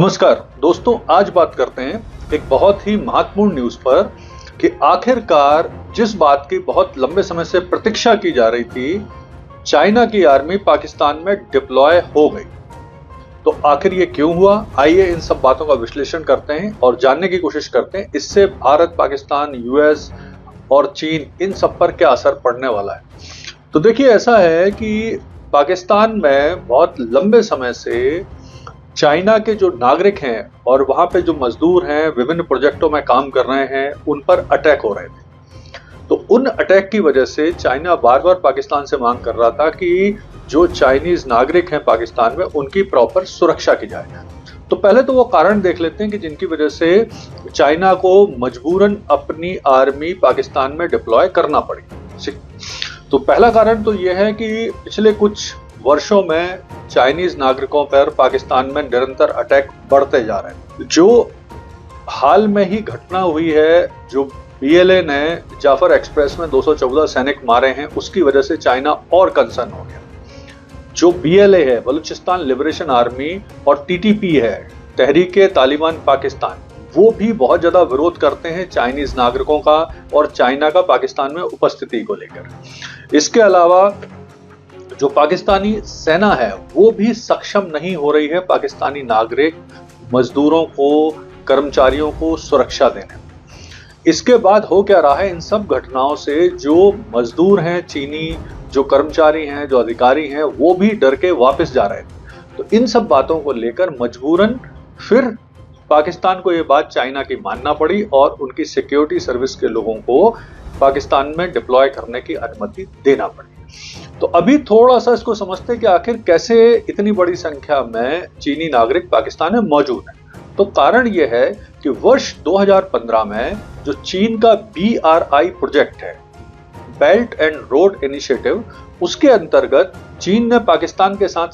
नमस्कार दोस्तों, आज बात करते हैं एक बहुत ही महत्वपूर्ण न्यूज पर कि आखिरकार जिस बात की बहुत लंबे समय से प्रतीक्षा की जा रही थी, चाइना की आर्मी पाकिस्तान में डिप्लॉय हो गई। तो आखिर ये क्यों हुआ, आइए इन सब बातों का विश्लेषण करते हैं और जानने की कोशिश करते हैं इससे भारत, पाकिस्तान, यूएस और चीन इन सब पर क्या असर पड़ने वाला है। तो देखिए, ऐसा है कि पाकिस्तान में बहुत लंबे समय से चाइना के जो नागरिक हैं और वहां पे जो मजदूर हैं, विभिन्न प्रोजेक्टों में काम कर रहे हैं, उन पर अटैक हो रहे थे। तो उन अटैक की वजह से चाइना बार बार पाकिस्तान से मांग कर रहा था कि जो चाइनीज नागरिक हैं पाकिस्तान में, उनकी प्रॉपर सुरक्षा की जाए। तो पहले तो वो कारण देख लेते हैं कि जिनकी वजह से चाइना को मजबूरन अपनी आर्मी पाकिस्तान में डिप्लॉय करना पड़ी। तो पहला कारण तो यह है कि पिछले कुछ वर्षों में चाइनीज नागरिकों पर पाकिस्तान में निरंतर अटैक बढ़ते जा रहे हैं। जो हाल में ही घटना हुई है, जो बीएलए ने जाफर एक्सप्रेस में 214 सैनिक मारे हैं, उसकी वजह से चाइना और कंसर्न हो गया। जो बीएलए है, बलूचिस्तान लिबरेशन आर्मी, और टीटीपी है, तहरीके तालिबान पाकिस्तान, वो भी बहुत ज्यादा विरोध करते हैं चाइनीज नागरिकों का और चाइना का पाकिस्तान में उपस्थिति को लेकर। इसके अलावा जो पाकिस्तानी सेना है वो भी सक्षम नहीं हो रही है पाकिस्तानी नागरिक, मजदूरों को, कर्मचारियों को सुरक्षा देने। इसके बाद हो क्या रहा है, इन सब घटनाओं से जो मजदूर हैं चीनी, जो कर्मचारी हैं, जो अधिकारी हैं, वो भी डर के वापस जा रहे हैं। तो इन सब बातों को लेकर मजबूरन फिर पाकिस्तान को ये बात चाइना की मानना पड़ी और उनकी सिक्योरिटी सर्विस के लोगों को पाकिस्तान में डिप्लॉय करने की अनुमति देना पड़ी। तो अभी थोड़ा सा इसको समझते हैं कि आखिर कैसे इतनी बड़ी संख्या में चीनी नागरिक पाकिस्तान में मौजूद हैं। तो कारण यह है कि वर्ष 2015 में जो चीन का BRI प्रोजेक्ट है, बेल्ट एंड रोड इनिशिएटिव, उसके अंतर्गत चीन ने पाकिस्तान के साथ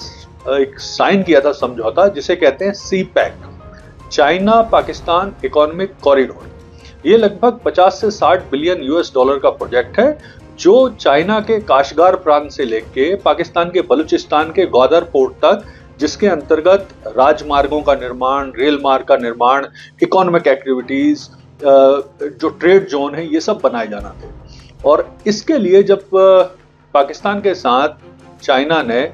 एक साइन किया था समझौता, जिसे कहते हैं CPEC, China Pakistan economic corridor. ये लगभग 50 से 60 बिलियन US डॉलर का प्रोजेक्ट है, जो चाइना के काशगार प्रांत से लेके पाकिस्तान के बलूचिस्तान के ग्वादर पोर्ट तक, जिसके अंतर्गत राजमार्गों का निर्माण, रेल मार्ग का निर्माण, इकोनॉमिक एक्टिविटीज, जो ट्रेड जोन है, ये सब बनाए जाना थे। और इसके लिए जब पाकिस्तान के साथ चाइना ने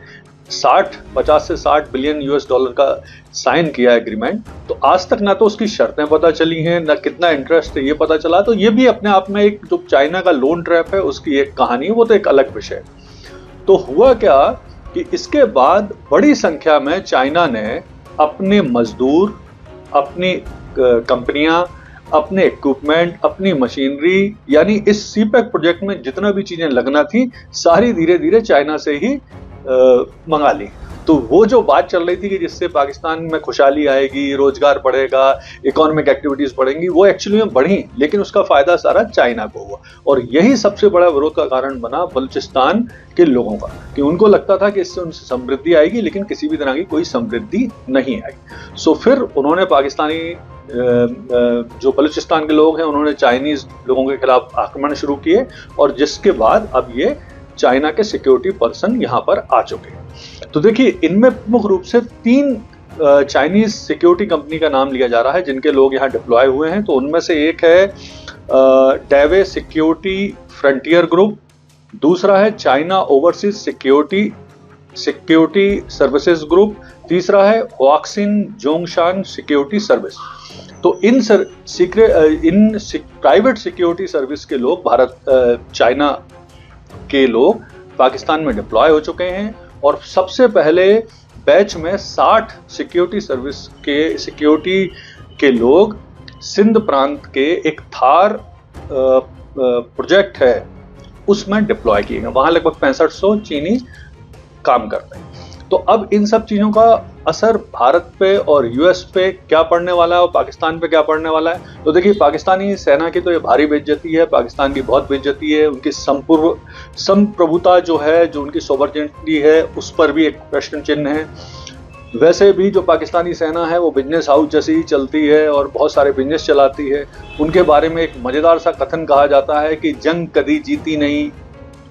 50 से 60 बिलियन US डॉलर का साइन किया एग्रीमेंट, तो आज तक ना तो उसकी शर्तें पता चली हैं, ना कितना इंटरेस्ट है ये पता चला। तो ये भी अपने आप में एक जो चाइना का लोन ट्रैप है, उसकी एक कहानी है, वो तो एक अलग विषय है। तो हुआ क्या कि इसके बाद बड़ी संख्या में चाइना ने अपने मजदूर, अपनी कंपनियां, अपने इक्विपमेंट, अपनी मशीनरी, यानी इस CPEC प्रोजेक्ट में जितना भी चीजें लगना थी, सारी धीरे धीरे चाइना से ही मंगा ली। तो वो जो बात चल रही थी कि जिससे पाकिस्तान में खुशहाली आएगी, रोजगार बढ़ेगा, इकोनॉमिक एक्टिविटीज बढ़ेंगी, वो एक्चुअली में बढ़ी, लेकिन उसका फायदा सारा चाइना को हुआ। और यही सबसे बड़ा विरोध का कारण बना बलूचिस्तान के लोगों का, कि उनको लगता था कि इससे उनसे समृद्धि आएगी, लेकिन किसी भी तरह की कोई समृद्धि नहीं आई। सो फिर उन्होंने पाकिस्तानी जो बलूचिस्तान के लोग हैं, उन्होंने चाइनीज लोगों के खिलाफ आक्रमण शुरू किए, और जिसके बाद अब ये चाइना के सिक्योरिटी पर्सन यहाँ पर आ चुके हैं। तो देखिए, इनमें प्रमुख रूप से 3 चाइनीज सिक्योरिटी कंपनी का नाम लिया जा रहा है जिनके लोग यहाँ डिप्लॉय हुए हैं। तो उनमें से एक है डेवे सिक्योरिटी फ्रंटियर ग्रुप, दूसरा है China overseas security services group, तीसरा है हुआक्सिन जोंगशान सिक्योरिटी सर्विस। तो इन प्राइवेट सिक्योरिटी सर्विस के लोग, चाइना के लोग पाकिस्तान में डिप्लॉय हो चुके हैं। और सबसे पहले बैच में 60 सिक्योरिटी के लोग सिंध प्रांत के एक थार प्रोजेक्ट है, उसमें डिप्लॉय किए गए। वहां लगभग 6500 चीनी काम करते हैं। तो अब इन सब चीजों का असर भारत पे और यूएस पे क्या पड़ने वाला है और पाकिस्तान पे क्या पड़ने वाला है। तो देखिए, पाकिस्तानी सेना की तो ये भारी बेइज्जती है, पाकिस्तान की बहुत बेइज्जती है, उनकी संप्रभुता जो है, जो उनकी सोवरेनिटी है, उस पर भी एक प्रश्न चिन्ह है। वैसे भी जो पाकिस्तानी सेना है वो बिजनेस हाउस जैसी ही चलती है और बहुत सारे बिजनेस चलाती है। उनके बारे में एक मजेदार सा कथन कहा जाता है कि जंग कभी जीती नहीं,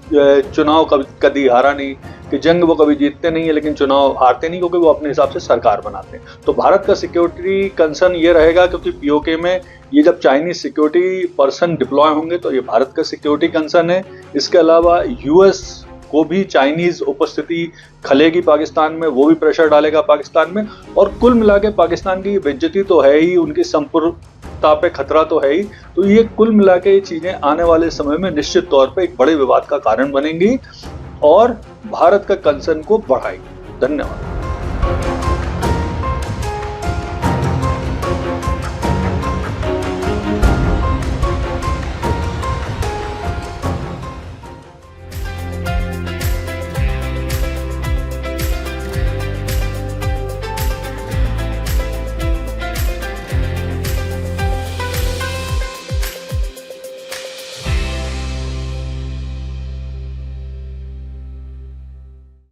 चुनाव कभी हारा नहीं, कि जंग वो कभी जीतते नहीं है लेकिन चुनाव हारते नहीं, क्योंकि वो अपने हिसाब से सरकार बनाते हैं। तो भारत का सिक्योरिटी कंसर्न ये रहेगा, क्योंकि पीओके में ये जब चाइनीज सिक्योरिटी पर्सन डिप्लॉय होंगे तो ये भारत का सिक्योरिटी कंसर्न है। इसके अलावा यूएस को भी चाइनीज उपस्थिति खलेगी पाकिस्तान में, वो भी प्रेशर डालेगा पाकिस्तान में, और कुल मिला के पाकिस्तान की बेइज्जती तो है ही, उनकी संप्रभुता पे खतरा तो है ही। तो ये कुल मिला के ये चीजें आने वाले समय में निश्चित तौर पे एक बड़े विवाद का कारण बनेंगी और भारत का कंसर्न को बढ़ाएगी। धन्यवाद।